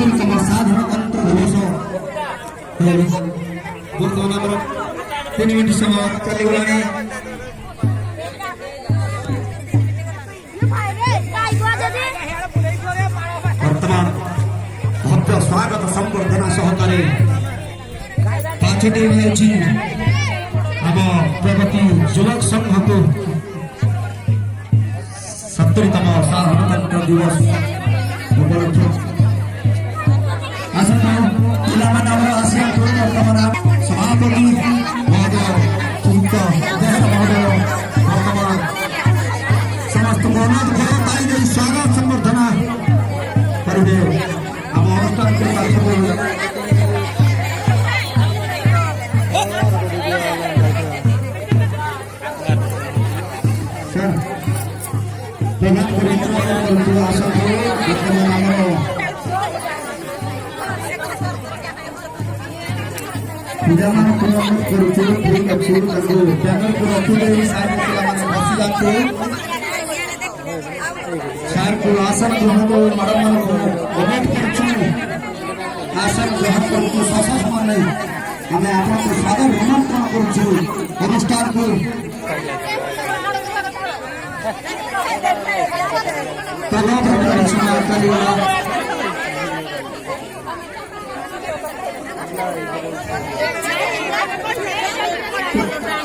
ତମ ସାଧାରଣତନ୍ତ୍ର ଦିବସ ବର୍ତ୍ତମାନ ଆମର 3 ମିନିଟ୍ ସମୟ ଚାଲିଗଲାଣି। ବର୍ତ୍ତମାନ ଭବ୍ୟ ସ୍ୱାଗତ ସମ୍ବର୍ଦ୍ଧନା ସହକାରେ 5ଟି ହେଉଛି ଆମ ପ୍ରଗତି ଯୁବକ ସଂଘକୁ 70ତମ ସାଧାରଣତନ୍ତ୍ର ଦିବସ ଉପଲକ୍ଷେ ଆସନ୍ତୁ ପିଲାମାନେ ଆମର ଆସିବାକୁ ବର୍ତ୍ତମାନ ସଭାପତି ମହୋଦୟ ସୁଯୁକ୍ତ ଦେହର ମହୋଦୟ ବର୍ତ୍ତମାନ ସମସ୍ତଙ୍କୁ ଅନୁରୋଧ କରି ପାଇଯାଇ ସ୍ୱାଗତ ସମ୍ବର୍ଦ୍ଧନା କରିବେ। ଆମ ଅନୁଷ୍ଠାନକୁ ପ୍ରଦାନ କରିଥିବା ଆସନ୍ତୁ ବର୍ତ୍ତମାନ ଆମର ପିଲାମାନଙ୍କୁ ଅନୁରୋଧ କରୁଛୁ। ଠିକ୍ ଅଛି, ତାଙ୍କୁ ବ୍ୟାନରକୁ ରଖିଦେଇ ସାର୍ଙ୍କୁ ପିଲାମାନେ ବସିଯାନ୍ତୁ। ସାର୍ଙ୍କୁ ଆସନ ଗ୍ରହଣ ମ୍ୟାଡ଼ାମମାନଙ୍କୁ ଅନୁରୋଧ କରୁଛୁ। ଆସନ ଗ୍ରହଣ କରୁଛୁ ସଶସ୍ତମାନେ ଆମେ ଆପଣଙ୍କୁ ସାଦର ନିମନ୍ତ୍ରଣ କରୁଛୁ ଅନୁଷ୍ଠାନକୁ।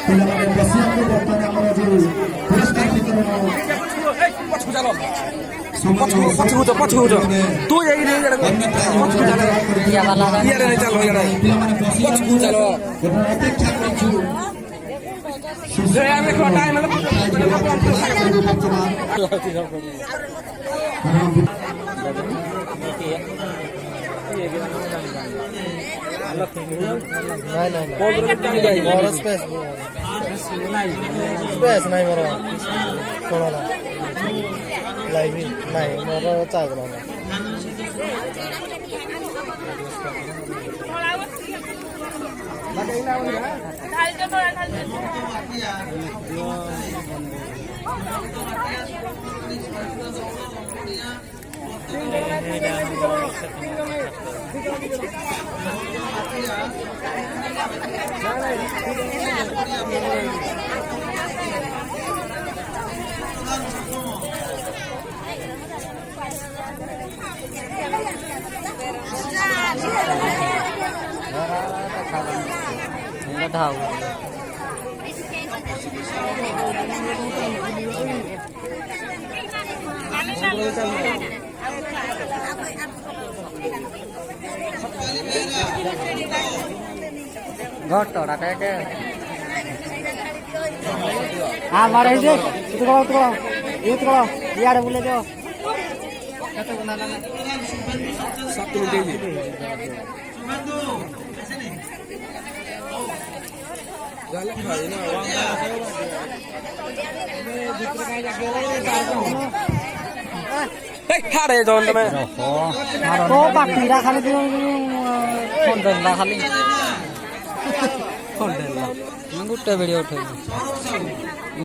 ପିଲାମାନେ ବସିବାକୁ ବର୍ତ୍ତମାନ ଆମର ଯୋଉ ପୁରସ୍କାର ବିତରଣ ଅପେକ୍ଷା କରୁଛୁ। स्पेस नहीं मोर थोड़ा लाइव नहीं मोर चार्ज ना tahu. Goto kayak ke. Ah, mari aja. Itu kalau. Itu kalau. Dia ada boleh jo. Kata kenalan. Satu lagi. Galak kali na awang na sayo lang. Dito kaya hare doon naman. Ko pakira kali yung content la kali. Content la. Nang gutta video uthai.